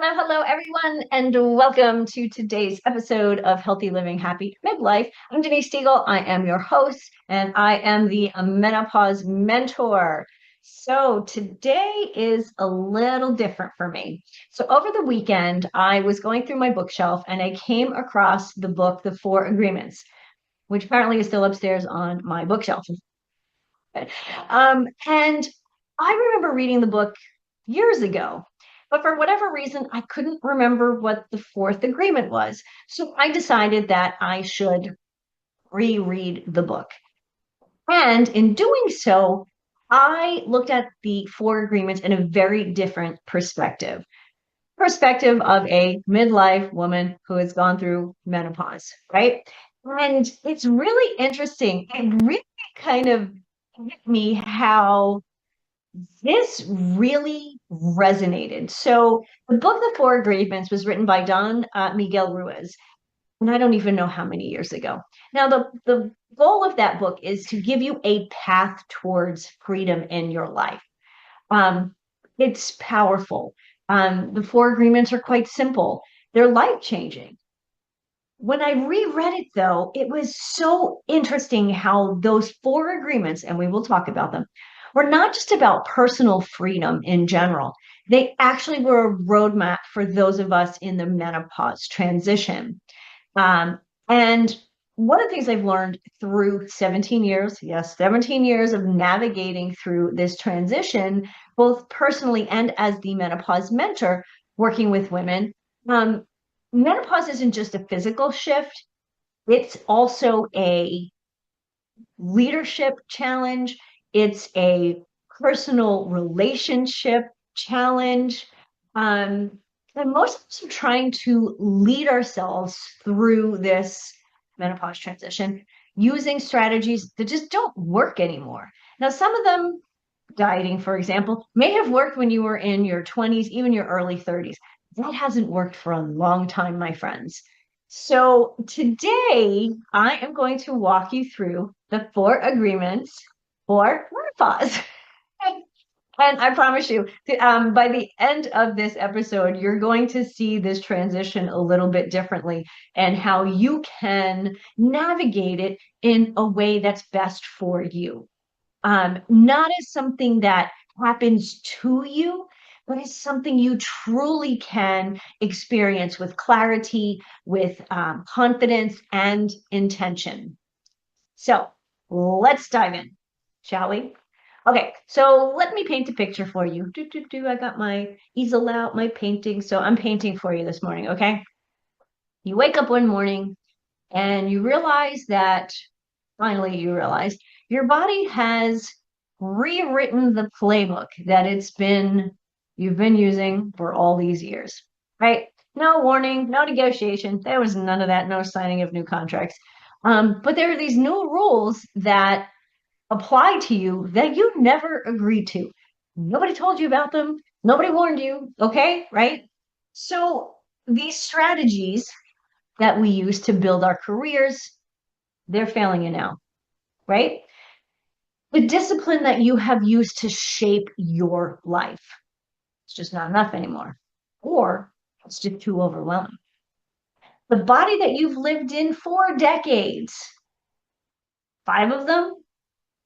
Hello, everyone, and welcome to today's episode of Healthy Living Happy Midlife. I'm Denise Siegel. I am your host, and I am the Menopause Mentor. So today is a little different for me. So over the weekend, I was going through my bookshelf and I came across the book, The Four Agreements, which apparently is still upstairs on my bookshelf. And I remember reading the book years ago, but for whatever reason, I couldn't remember what the fourth agreement was. So I decided that I should reread the book. And in doing so, I looked at the four agreements in a very different perspective of a midlife woman who has gone through menopause, right? And it's really interesting. It really kind of hit me how this really resonated. So the book, The Four Agreements, was written by Don Miguel Ruiz, and I don't even know how many years ago. Now, the goal of that book is to give you a path towards freedom in your life. Um, it's powerful. The four agreements are quite simple. They're life changing. When I reread it, though, it was so interesting how those four agreements, and we will talk about them, were not just about personal freedom in general. They actually were a roadmap for those of us in the menopause transition. And one of the things I've learned through 17 years, yes, 17 years of navigating through this transition, both personally and as the menopause mentor, working with women, um, menopause isn't just a physical shift, it's also a leadership challenge, it's a personal relationship challenge. Um, and most of us are trying to lead ourselves through this menopause transition using strategies that just don't work anymore. Now, some of them, dieting, for example, may have worked when you were in your 20s, even your early 30s. That hasn't worked for a long time, my friends. So today I am going to walk you through the four agreements for menopause. And I promise you, by the end of this episode, you're going to see this transition a little bit differently and how you can navigate it in a way that's best for you. Not as something that happens to you, but as something you truly can experience with clarity, with confidence, and intention. So let's dive in, shall we? Okay, so let me paint a picture for you. I got my easel out, my painting. So I'm painting for you this morning, okay? You wake up one morning and you realize that finally you realize your body has rewritten the playbook that you've been using for all these years, right? No warning, no negotiation. There was none of that, no signing of new contracts. But there are these new rules that apply to you that you never agreed to. Nobody told you about them. Nobody warned you. Okay, right? So these strategies that we use to build our careers, they're failing you now, right? The discipline that you have used to shape your life, it's just not enough anymore. Or it's just too overwhelming. The body that you've lived in for decades, five of them,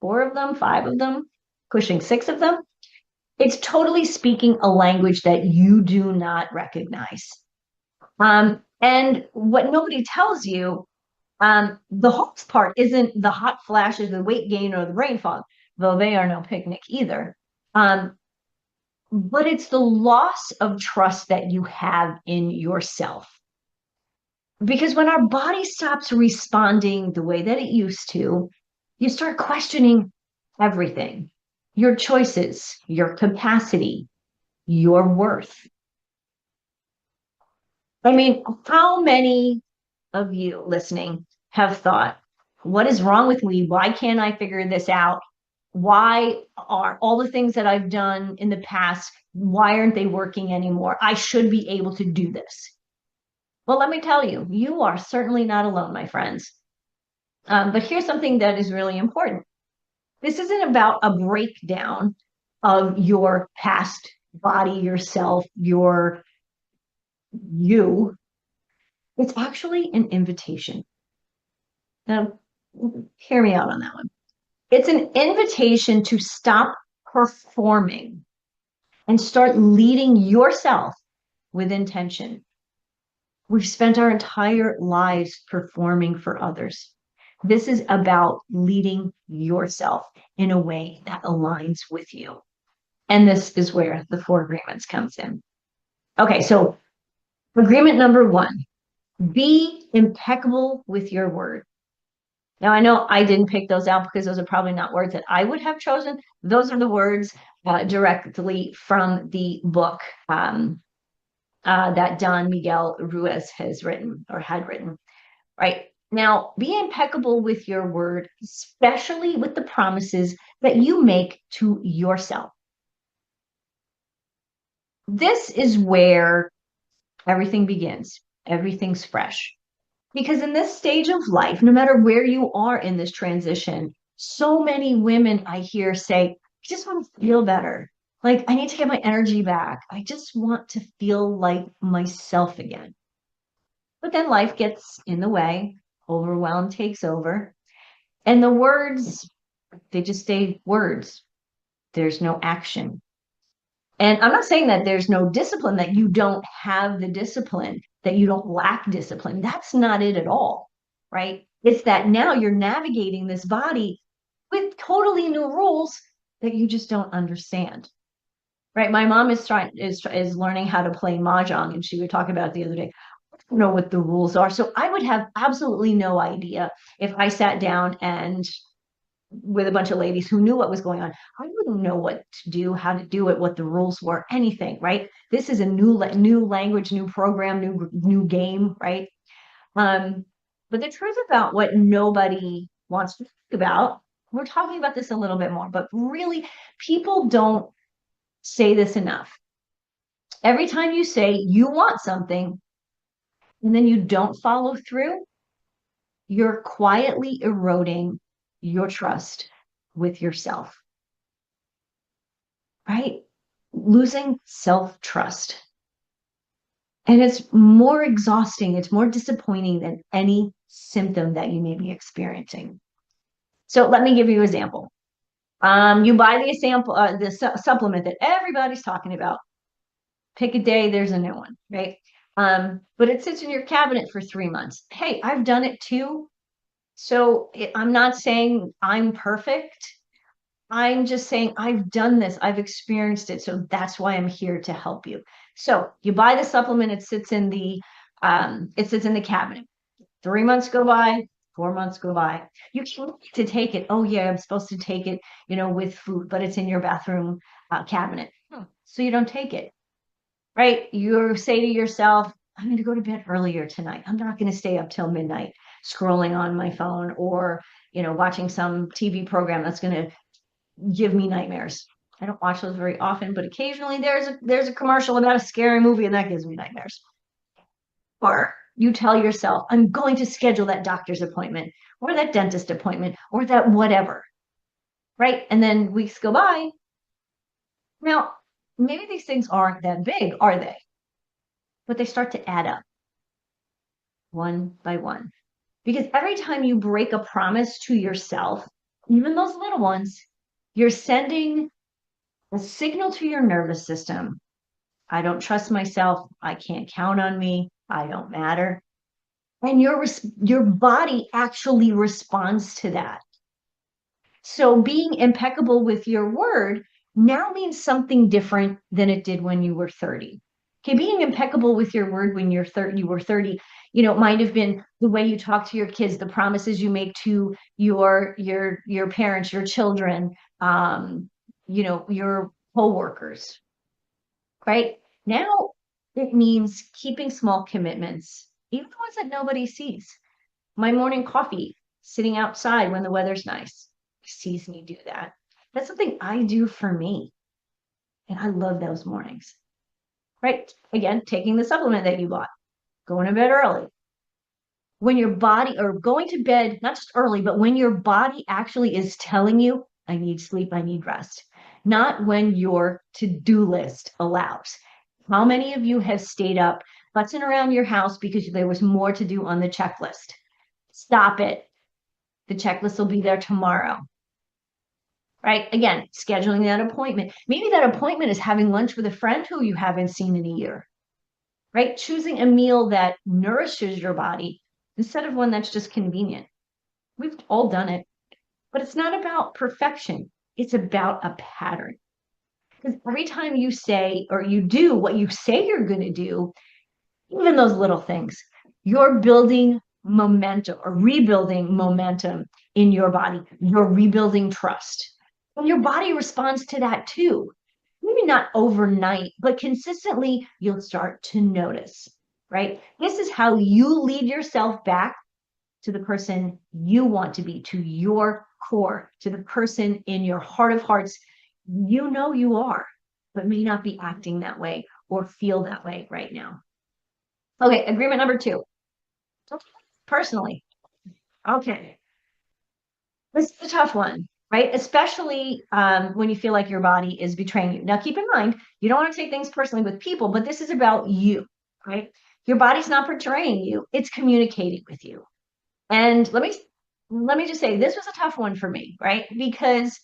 four of them, five of them, pushing six of them, it's totally speaking a language that you do not recognize. And what nobody tells you, the hardest part isn't the hot flashes, the weight gain, or the brain fog, though they are no picnic either. Um, but it's the loss of trust that you have in yourself. Because when our body stops responding the way that it used to, you start questioning everything, your choices, your capacity, your worth. I mean, how many of you listening have thought, what is wrong with me? Why can't I figure this out? Why are all the things that I've done in the past, why aren't they working anymore? I should be able to do this. Well, let me tell you, you are certainly not alone, my friends. But here's something that is really important. This isn't about a breakdown of your past body, yourself, your you, it's actually an invitation. Now, hear me out on that one. It's an invitation to stop performing and start leading yourself with intention. We've spent our entire lives performing for others. This is about leading yourself in a way that aligns with you. And this is where the four agreements comes in. Okay, so agreement number one, be impeccable with your word. Now, I know I didn't pick those out because those are probably not words that I would have chosen. Those are the words directly from the book that Don Miguel Ruiz has written or had written, right? Now, be impeccable with your word, especially with the promises that you make to yourself. This is where everything begins, everything's fresh. Because in this stage of life, no matter where you are in this transition, so many women I hear say, I just want to feel better. Like, I need to get my energy back. I just want to feel like myself again. But then life gets in the way, overwhelm takes over, and the words, they just stay words. There's no action. And I'm not saying that there's no discipline, that you don't have the discipline, that you don't lack discipline. That's not it at all, right? It's that now you're navigating this body with totally new rules that you just don't understand. Right? My mom is learning how to play mahjong, and she would talk about it the other day. I don't know what the rules are, so I would have absolutely no idea if I sat down and with a bunch of ladies who knew what was going on. I wouldn't know what to do, how to do it, what the rules were, anything, right? This is a new language, new program, new game, right? Um, but the truth about what nobody wants to think about, we're talking about this a little bit more, but really, people don't say this enough. Every time you say you want something and then you don't follow through, you're quietly eroding your trust with yourself, right? Losing self-trust. And it's more exhausting, it's more disappointing than any symptom that you may be experiencing. So let me give you an example. You buy the example, supplement that everybody's talking about. Pick a day, there's a new one, right? But it sits in your cabinet for 3 months. Hey, I've done it too. So I'm not saying I'm perfect. I'm just saying I've done this, I've experienced it. So that's why I'm here to help you. So you buy the supplement, it sits in the cabinet. 3 months go by, 4 months go by. You can't wait to take it. Oh yeah, I'm supposed to take it, with food, but it's in your bathroom cabinet. So you don't take it, right? You say to yourself, I'm going to go to bed earlier tonight. I'm not going to stay up till midnight scrolling on my phone or, watching some TV program that's going to give me nightmares. I don't watch those very often, but occasionally there's a commercial about a scary movie and that gives me nightmares. Or you tell yourself, I'm going to schedule that doctor's appointment or that dentist appointment or that whatever, right? And then weeks go by. Now, maybe these things aren't that big, are they? But they start to add up one by one. Because every time you break a promise to yourself, even those little ones, you're sending a signal to your nervous system. I don't trust myself. I can't count on me. I don't matter. And your body actually responds to that. So being impeccable with your word now means something different than it did when you were 30. Okay, being impeccable with your word when you were 30, might have been the way you talk to your kids, the promises you make to your parents, your children, your co-workers, right? Now it means keeping small commitments, even the ones that nobody sees. My morning coffee, sitting outside when the weather's nice, sees me do that. That's something I do for me. And I love those mornings, right? Again, taking the supplement that you bought, going to bed early. When your body, or going to bed, not just early, but when your body actually is telling you, I need sleep, I need rest, not when your to-do list allows. How many of you have stayed up fussing around your house because there was more to do on the checklist. Stop it. The checklist will be there tomorrow. Right? Again, scheduling that appointment. Maybe that appointment is having lunch with a friend who you haven't seen in a year. Right? Choosing a meal that nourishes your body instead of one that's just convenient. We've all done it, but it's not about perfection. It's about a pattern. Because every time you say or you do what you say you're going to do, even those little things, you're building momentum or rebuilding momentum in your body. You're rebuilding trust. And your body responds to that too. Maybe not overnight, but consistently, you'll start to notice, right? This is how you lead yourself back to the person you want to be, to your core, to the person in your heart of hearts you know you are, but may not be acting that way or feel that way right now. Okay, agreement number 2. Personally. Okay. This is a tough one, right? Especially when you feel like your body is betraying you. Now, keep in mind, you don't want to take things personally with people, but this is about you, right? Your body's not betraying you. It's communicating with you. And let me just say, this was a tough one for me, right? Because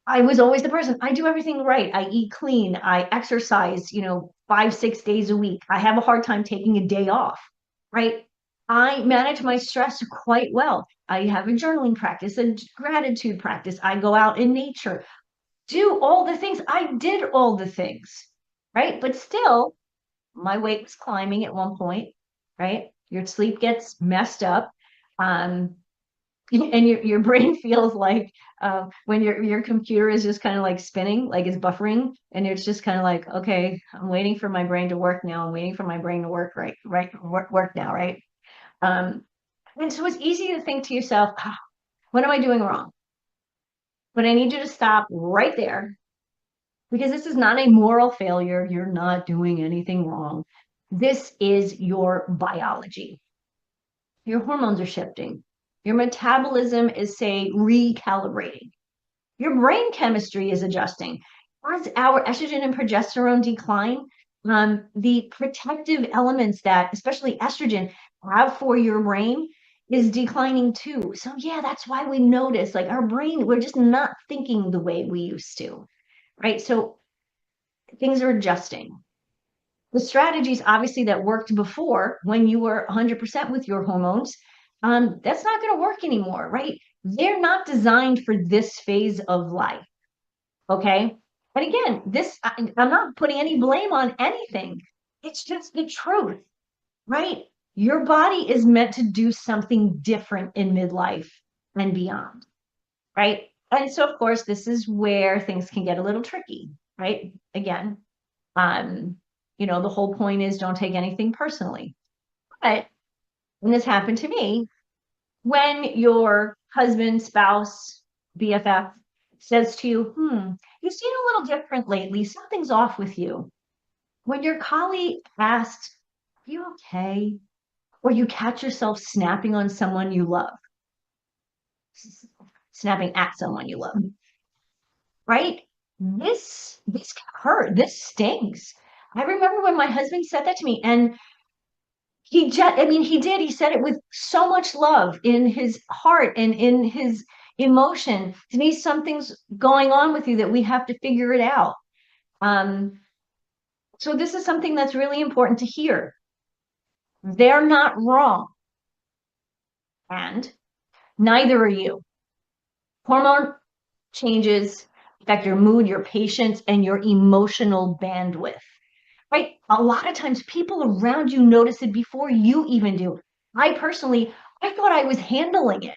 I was always the person, I do everything right. I eat clean. I exercise, 5, 6 days a week. I have a hard time taking a day off, right? I manage my stress quite well. I have a journaling practice, a gratitude practice. I go out in nature, do all the things. I did all the things, right? But still, my weight was climbing at one point, right? Your sleep gets messed up. Um, and your brain feels like when your computer is just kind of like spinning, like it's buffering, and it's just kind of like, okay, I'm waiting for my brain to work now. I'm waiting for my brain to work work now, right? And so it's easy to think to yourself, what am I doing wrong? But I need you to stop right there because this is not a moral failure. You're not doing anything wrong. This is your biology. Your hormones are shifting. Your metabolism is, say, recalibrating. Your brain chemistry is adjusting. As our estrogen and progesterone decline, the protective elements that, especially estrogen, have for your brain is declining too. So, yeah, that's why we notice like our brain, we're just not thinking the way we used to, right? So, things are adjusting. The strategies, obviously, that worked before when you were 100% with your hormones, that's not going to work anymore, right? They're not designed for this phase of life. Okay. And again, I'm not putting any blame on anything. It's just the truth, right? Your body is meant to do something different in midlife and beyond, right? And so, of course, this is where things can get a little tricky, right? Again, um, the whole point is don't take anything personally. But when this happened to me, when your husband, spouse, BFF says to you, you seem a little different lately, something's off with you. When your colleague asks, are you okay? Or you catch yourself snapping on someone you love, snapping at someone you love, right? This hurt. This stings. I remember when my husband said that to me, and he said it with so much love in his heart and in his emotion. Denise, something's going on with you that we have to figure it out. So this is something that's really important to hear. They're not wrong, and neither are you. Hormone changes affect your mood, your patience, and your emotional bandwidth, right? A lot of times people around you notice it before you even do. I thought I was handling it.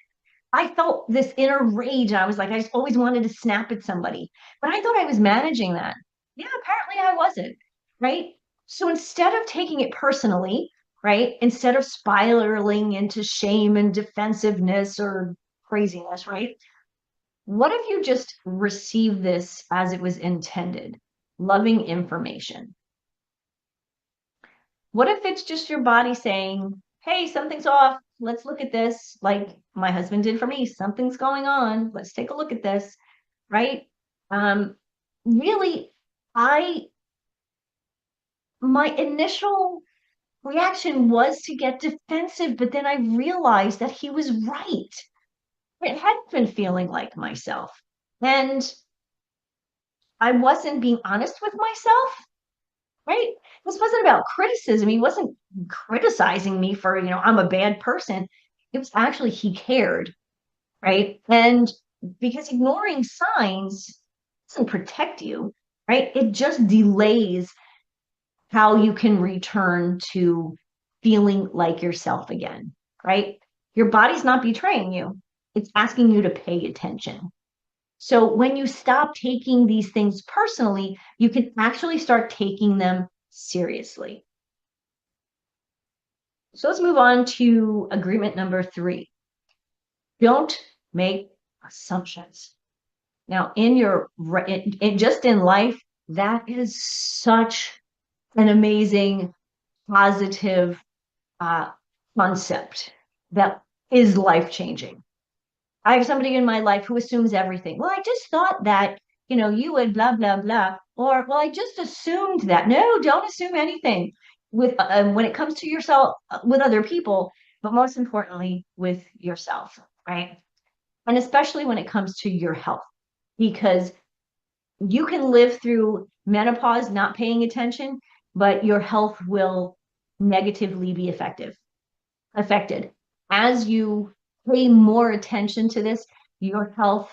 I felt this inner rage. And I was like, I just always wanted to snap at somebody. But I thought I was managing that. Yeah, apparently I wasn't, right? So instead of taking it personally, right? Instead of spiraling into shame and defensiveness or craziness, right? What if you just received this as it was intended? Loving information. What if it's just your body saying, hey, something's off. Let's look at this. Like my husband did for me. Something's going on. Let's take a look at this. Right? Really, my initial reaction was to get defensive, but then I realized that he was right. I hadn't been feeling like myself. And I wasn't being honest with myself, right? This wasn't about criticism. He wasn't criticizing me for, I'm a bad person. It was actually he cared, right? And because ignoring signs doesn't protect you, right? It just delays how you can return to feeling like yourself again, right? Your body's not betraying you, it's asking you to pay attention. So when you stop taking these things personally, you can actually start taking them seriously. So let's move on to agreement number 3. Don't make assumptions. Now, just in life, that is such an amazing, positive uh, concept that is life changing. I have somebody in my life who assumes everything. Well, I just thought that, you would blah, blah, blah. Or, well, I just assumed that. No, don't assume anything when it comes to yourself, with other people, but most importantly, with yourself, right? And especially when it comes to your health, because you can live through menopause not paying attention, but your health will negatively be affected. As you pay more attention to this, your health,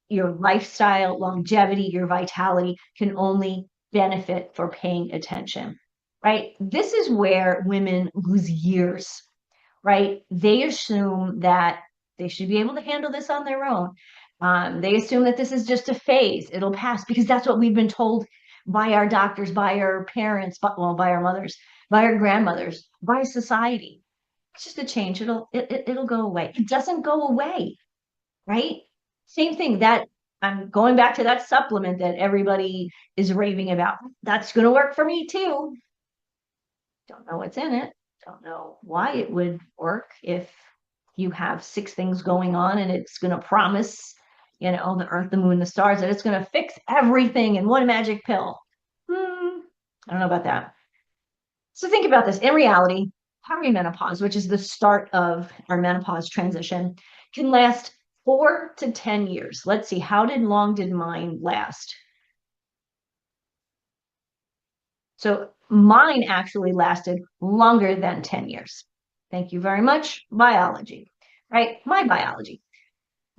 your lifestyle, longevity, your vitality can only benefit for paying attention, right? This is where women lose years, right? They assume that they should be able to handle this on their own. They assume that this is just a phase, it'll pass, because that's what we've been told by our doctors, by our parents, by our mothers, by our grandmothers, by society. It's just a change. It'll go away. It doesn't go away, right? Same thing that I'm going back to that supplement that everybody is raving about. That's going to work for me too. Don't know what's in it. Don't know why it would work if you have 6 things going on and it's going to promise, the earth, the moon, the stars, that it's going to fix everything in one magic pill. I don't know about that. So think about this. In reality, perimenopause, which is the start of our menopause transition, can last 4 to 10 years. Let's see, how long did mine last? So mine actually lasted longer than 10 years. Thank you very much, biology, right? My biology.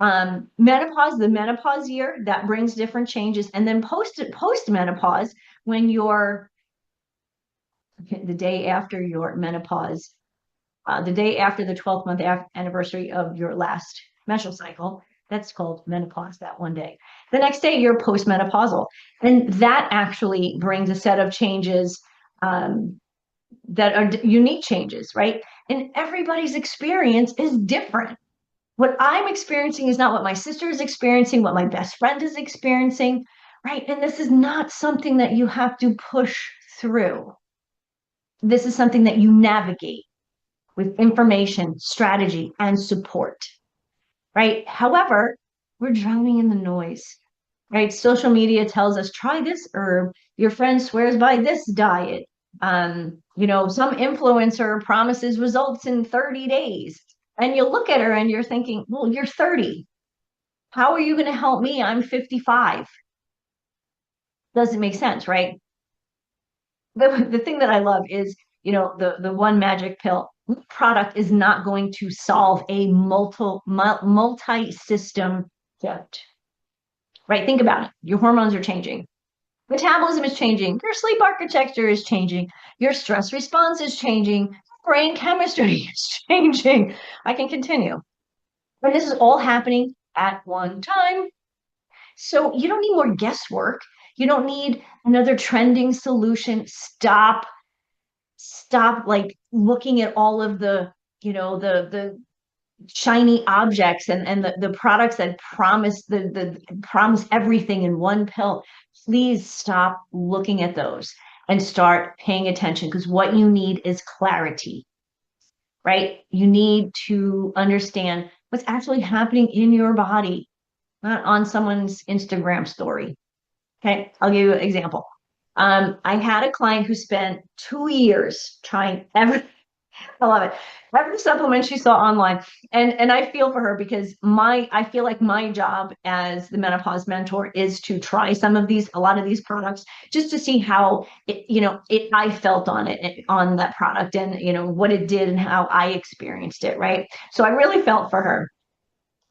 Menopause, the menopause year, that brings different changes. And then post menopause, when you're the day after your menopause, the day after the 12th month anniversary of your last menstrual cycle, that's called menopause, that one day. The next day, you're postmenopausal. And that actually brings a set of changes that are unique changes, right? And everybody's experience is different. What I'm experiencing is not what my sister is experiencing, what my best friend is experiencing, right? And this is not something that you have to push through. This is something that you navigate with information, strategy, and support, right? However, we're drowning in the noise, right? Social media tells us, try this herb. Your friend swears by this diet. Some influencer promises results in 30 days. And you look at her and you're thinking, well, you're 30. How are you going to help me? I'm 55. Doesn't make sense, right? The thing that I love is, the one magic pill product is not going to solve a multi-system shift, right? Think about it. Your hormones are changing. Metabolism is changing. Your sleep architecture is changing. Your stress response is changing. Brain chemistry is changing. I can continue. And this is all happening at one time. So you don't need more guesswork. You don't need another trending solution. Stop like looking at all of the shiny objects and the products that promise everything in one pill. Please stop looking at those and start paying attention, because what you need is clarity, right? You need to understand what's actually happening in your body, not on someone's Instagram story. Okay, I'll give you an example. I had a client who spent 2 years trying every I love it. Every supplement she saw online. And I feel for her because I feel like my job as the menopause mentor is to try a lot of these products just to see how I felt on that product and what it did and how I experienced it, right? So I really felt for her.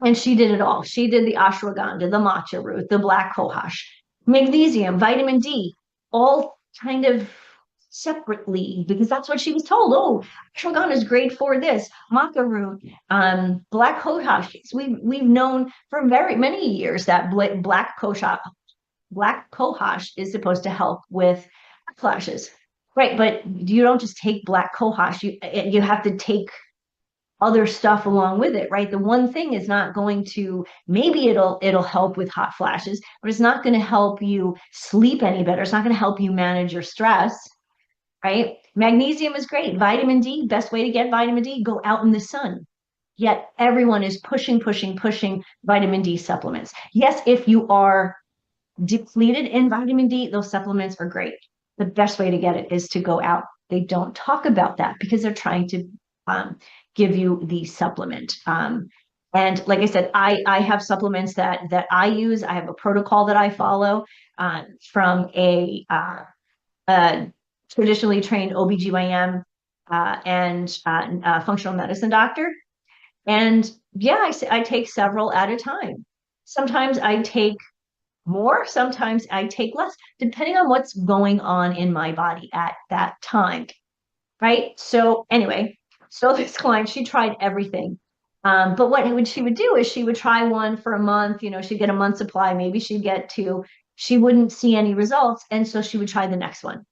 And she did it all. She did the ashwagandha, the matcha root, the black cohosh, magnesium, vitamin D, all kind of separately because that's what she was told. Oh, ashwagandha is great for this. Maca root, black cohosh. We've known for very many years that black cohosh is supposed to help with flashes. Right, but you don't just take black cohosh. You have to take other stuff along with it, right? The one thing is not going to, maybe it'll help with hot flashes, but it's not going to help you sleep any better. It's not going to help you manage your stress, right? Magnesium is great. Vitamin D, best way to get vitamin D, go out in the sun. Yet everyone is pushing vitamin D supplements. Yes, if you are depleted in vitamin D, those supplements are great. The best way to get it is to go out. They don't talk about that because they're trying to um, give you the supplement. And like I said, I have supplements that I use. I have a protocol that I follow from a traditionally trained OBGYN and functional medicine doctor. And yeah, I take several at a time. Sometimes I take more, sometimes I take less, depending on what's going on in my body at that time. Right. So anyway, so this client, she tried everything. But what she would do is she would try one for a month, she'd get a month supply, maybe she'd get two, she wouldn't see any results. And so she would try the next one.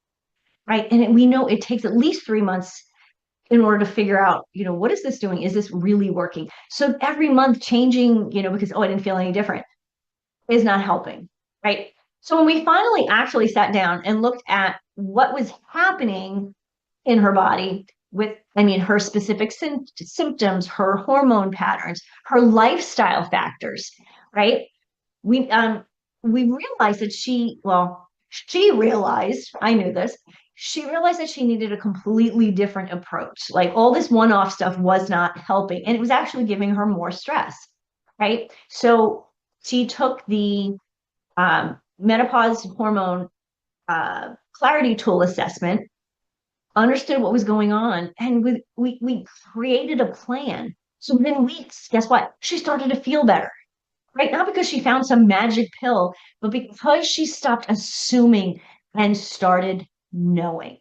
Right. And we know it takes at least 3 months in order to figure out, what is this doing? Is this really working? So every month changing, because, oh, I didn't feel any different is not helping. Right. So when we finally actually sat down and looked at what was happening in her body with, I mean, her specific symptoms, her hormone patterns, her lifestyle factors, right? We um we realized that she realized, I knew this, she realized that she needed a completely different approach. Like all this one-off stuff was not helping, and it was actually giving her more stress, right? So she took the menopause hormone clarity tool assessment, understood what was going on, and we created a plan. So within weeks, guess what? She started to feel better, right? Not because she found some magic pill, but because she stopped assuming and started knowing.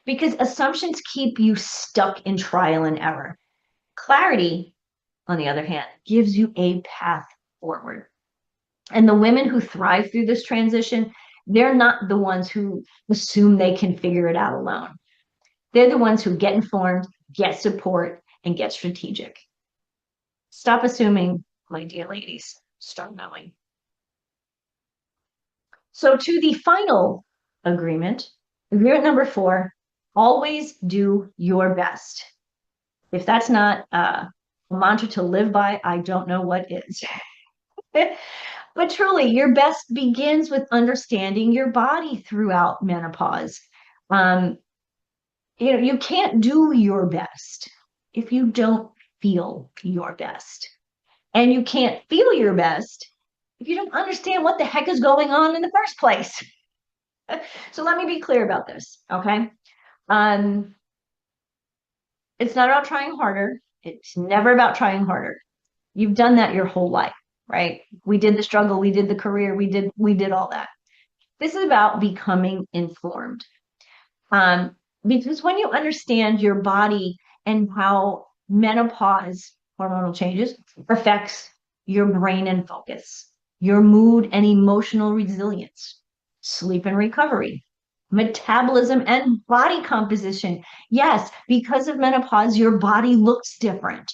Because assumptions keep you stuck in trial and error. Clarity, on the other hand, gives you a path forward. And the women who thrive through this transition, they're not the ones who assume they can figure it out alone. They're the ones who get informed, get support, and get strategic. Stop assuming, my dear ladies. Start knowing. So, to the final agreement number 4, always do your best. If that's not a mantra to live by, I don't know what is. But truly, your best begins with understanding your body throughout menopause. Um, you can't do your best if you don't feel your best. And you can't feel your best if you don't understand what the heck is going on in the first place. So let me be clear about this, okay? Um, it's not about trying harder. It's never about trying harder. You've done that your whole life, right? We did the struggle, we did the career, we did all that. This is about becoming informed. Um, because when you understand your body and how menopause hormonal changes affects your brain and focus, your mood and emotional resilience, sleep and recovery, metabolism and body composition. Yes, because of menopause, your body looks different.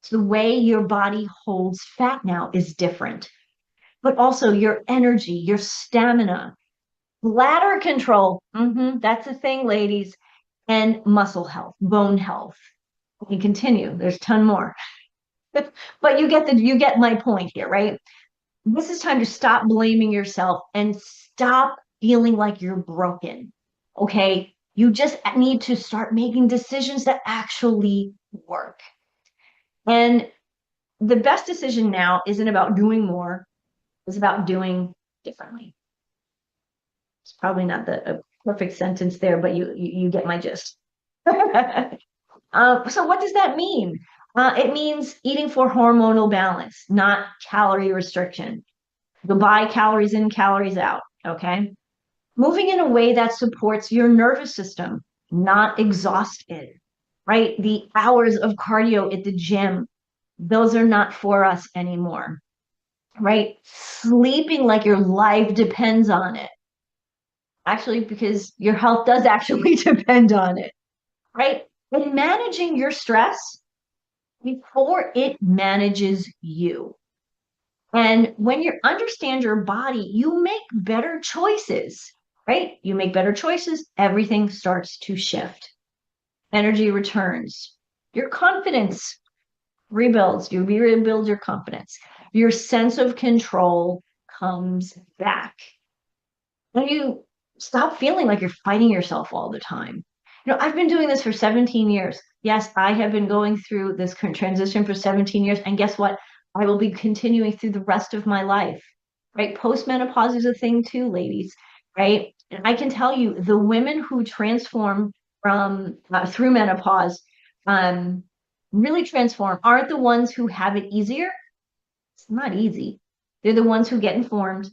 The way your body holds fat now is different, but also your energy, your stamina, bladder control. That's a thing, ladies. And muscle health, bone health. We can continue. There's a ton more. But you get my point here, right? this is time to stop blaming yourself and stop feeling like you're broken. Okay. You just need to start making decisions that actually work. And the best decision now isn't about doing more, it's about doing differently. It's probably not the a perfect sentence there, but you get my gist. So what does that mean? It means eating for hormonal balance, not calorie restriction. Goodbye calories in, calories out. Okay. Moving in a way that supports your nervous system, not exhaust it, right? The hours of cardio at the gym, those are not for us anymore, right? Sleeping like your life depends on it. Actually, because your health does actually depend on it, right? And managing your stress before it manages you. And when you understand your body, you make better choices, right? You make better choices, everything starts to shift. Energy returns. Your confidence rebuilds. You rebuild your confidence. Your sense of control comes back. And you stop feeling like you're fighting yourself all the time. I've been doing this for 17 years. Yes, I have been going through this transition for 17 years. And guess what? I will be continuing through the rest of my life, right? Postmenopause is a thing too, ladies, right? And I can tell you the women who transform from through menopause, um, really transform aren't the ones who have it easier. It's not easy. They're the ones who get informed,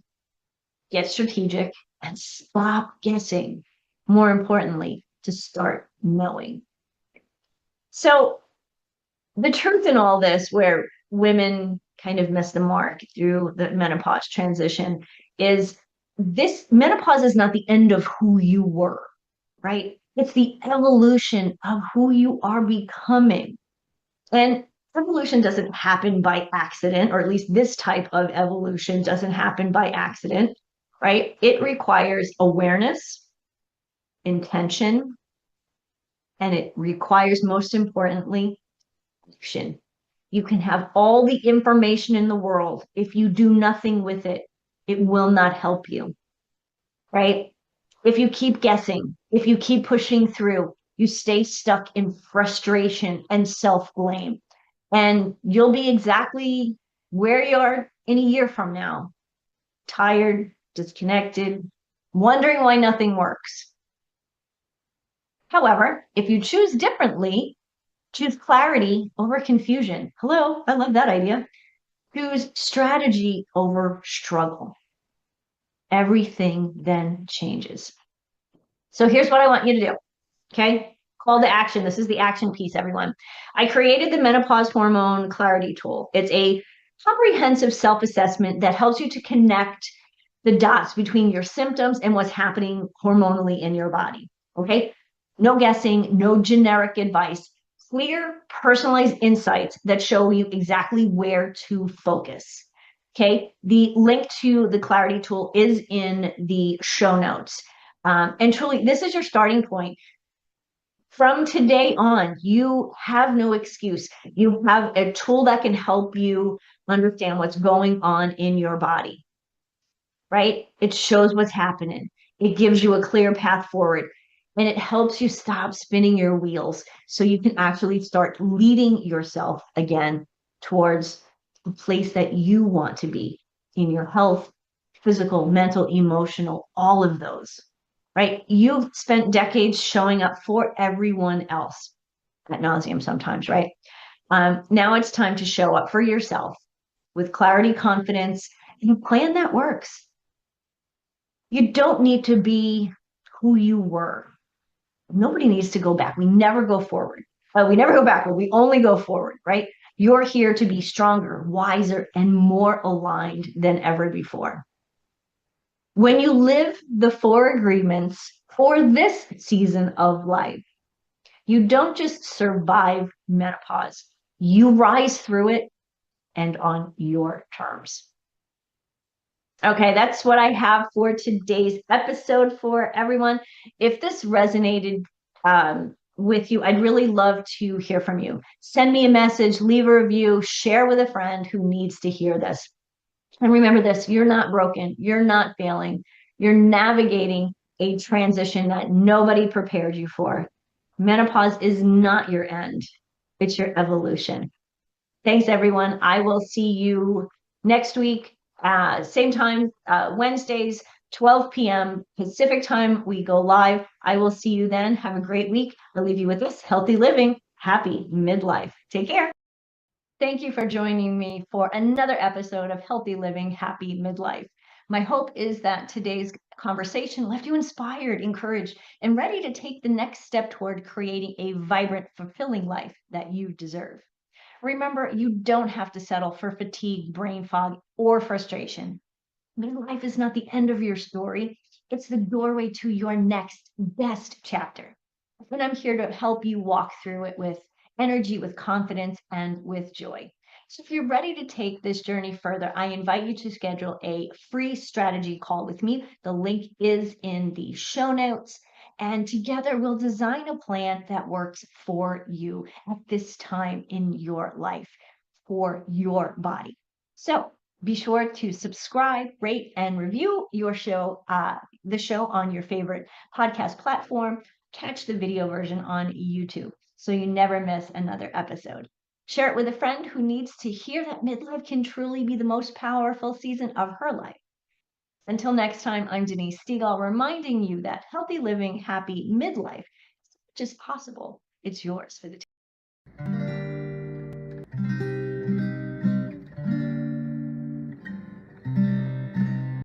get strategic, and stop guessing. More importantly, to start knowing. So, the truth in all this, where women kind of miss the mark through the menopause transition, is this menopause is not the end of who you were, right? It's the evolution of who you are becoming. And evolution doesn't happen by accident, or at least this type of evolution doesn't happen by accident, right? It requires awareness, intention, and it requires, most importantly, action. You can have all the information in the world. If you do nothing with it, it will not help you, right? If you keep guessing, if you keep pushing through, you stay stuck in frustration and self-blame. And you'll be exactly where you are in a year from now, tired, disconnected, wondering why nothing works. However, if you choose differently, choose clarity over confusion. Hello, I love that idea. Choose strategy over struggle. Everything then changes. So here's what I want you to do. Okay. Call to action. This is the action piece, everyone. I created the menopause hormone clarity tool. It's a comprehensive self-assessment that helps you to connect the dots between your symptoms and what's happening hormonally in your body. Okay. No guessing, no generic advice, clear, personalized insights that show you exactly where to focus. Okay. The link to the clarity tool is in the show notes. And truly, this is your starting point. From today on, you have no excuse. You have a tool that can help you understand what's going on in your body, right? It shows what's happening. It gives you a clear path forward, and it helps you stop spinning your wheels so you can actually start leading yourself again towards the place that you want to be in your health, physical, mental, emotional, all of those, right? You've spent decades showing up for everyone else ad nauseum sometimes, right? Now it's time to show up for yourself with clarity, confidence, and a plan that works. You don't need to be who you were. Nobody needs to go back. We never go forward. We never go backward. We only go forward, right? You're here to be stronger, wiser, and more aligned than ever before. When you live the 4 agreements for this season of life, you don't just survive menopause, you rise through it and on your terms. Okay, that's what I have for today's episode for everyone. If this resonated with you, I'd really love to hear from you. Send me a message, leave a review, share with a friend who needs to hear this. And remember this, you're not broken, you're not failing, you're navigating a transition that nobody prepared you for. Menopause is not your end, it's your evolution. Thanks, everyone. I will see you next week, same time, Wednesdays, 12 p.m. Pacific time. We go live. I will see you then. Have a great week. I'll leave you with this: healthy living, happy midlife. Take care. Thank you for joining me for another episode of Healthy Living Happy Midlife. My hope is that today's conversation left you inspired, encouraged, and ready to take the next step toward creating a vibrant, fulfilling life that you deserve. Remember, you don't have to settle for fatigue, brain fog, or frustration. Midlife is not the end of your story, it's the doorway to your next best chapter. And I'm here to help you walk through it with energy, with confidence, and with joy. So if you're ready to take this journey further, I invite you to schedule a free strategy call with me. The link is in the show notes. And together we'll design a plan that works for you at this time in your life, for your body. So be sure to subscribe, rate, and review the show on your favorite podcast platform. Catch the video version on YouTube so you never miss another episode. Share it with a friend who needs to hear that midlife can truly be the most powerful season of her life. Until next time, I'm Denise Siegel, reminding you that healthy living, happy midlife is not just possible, it's yours for the